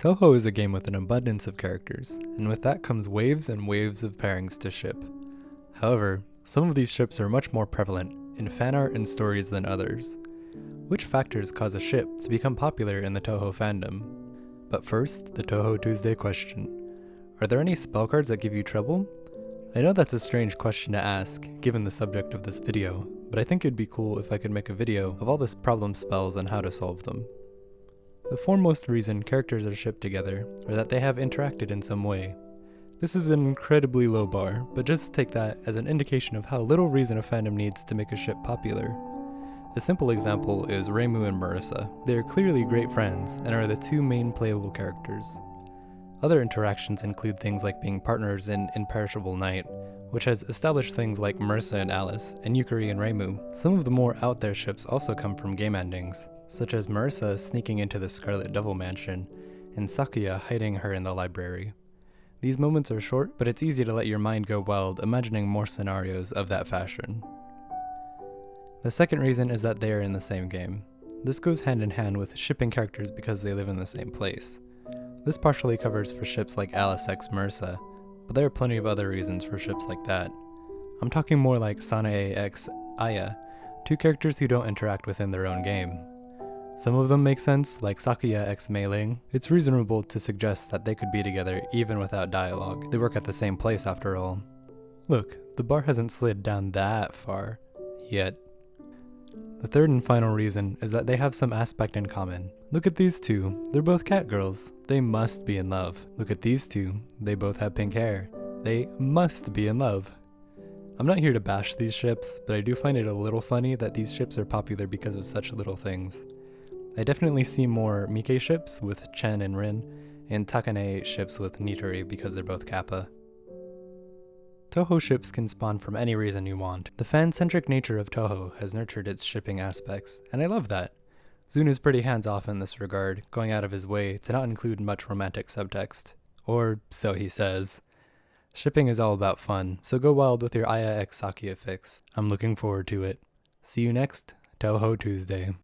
Touhou is a game with an abundance of characters, and with that comes waves and waves of pairings to ship. However, some of these ships are much more prevalent in fan art and stories than others. Which factors cause a ship to become popular in the Touhou fandom? But first, the Touhou Tuesday question. Are there any spell cards that give you trouble? I know that's a strange question to ask, given the subject of this video, but I think it'd be cool if I could make a video of all the problem spells and how to solve them. The foremost reason characters are shipped together are that they have interacted in some way. This is an incredibly low bar, but just take that as an indication of how little reason a fandom needs to make a ship popular. A simple example is Reimu and Marissa. They are clearly great friends and are the two main playable characters. Other interactions include things like being partners in Imperishable Night, which has established things like Marissa and Alice, and Yukari and Reimu. Some of the more out there ships also come from game endings, such as Marissa sneaking into the Scarlet Devil Mansion, and Sakuya hiding her in the library. These moments are short, but it's easy to let your mind go wild imagining more scenarios of that fashion. The second reason is that they are in the same game. This goes hand in hand with shipping characters because they live in the same place. This partially covers for ships like Alice x Marissa, but there are plenty of other reasons for ships like that. I'm talking more like Sanae x Aya, two characters who don't interact within their own game. Some of them make sense, like Sakuya x Mei Ling. It's reasonable to suggest that they could be together even without dialogue. They work at the same place after all. Look, the bar hasn't slid down that far. Yet. The third and final reason is that they have some aspect in common. Look at these two, they're both cat girls. They must be in love. Look at these two, they both have pink hair. They must be in love. I'm not here to bash these ships, but I do find it a little funny that these ships are popular because of such little things. I definitely see more Mike ships with Chen and Rin, and Takane ships with Nitori because they're both Kappa. Touhou ships can spawn from any reason you want. The fan-centric nature of Touhou has nurtured its shipping aspects, and I love that. Zune is pretty hands-off in this regard, going out of his way to not include much romantic subtext. Or so he says. Shipping is all about fun, so go wild with your Aya x Sakuya fix. I'm looking forward to it. See you next Touhou Tuesday.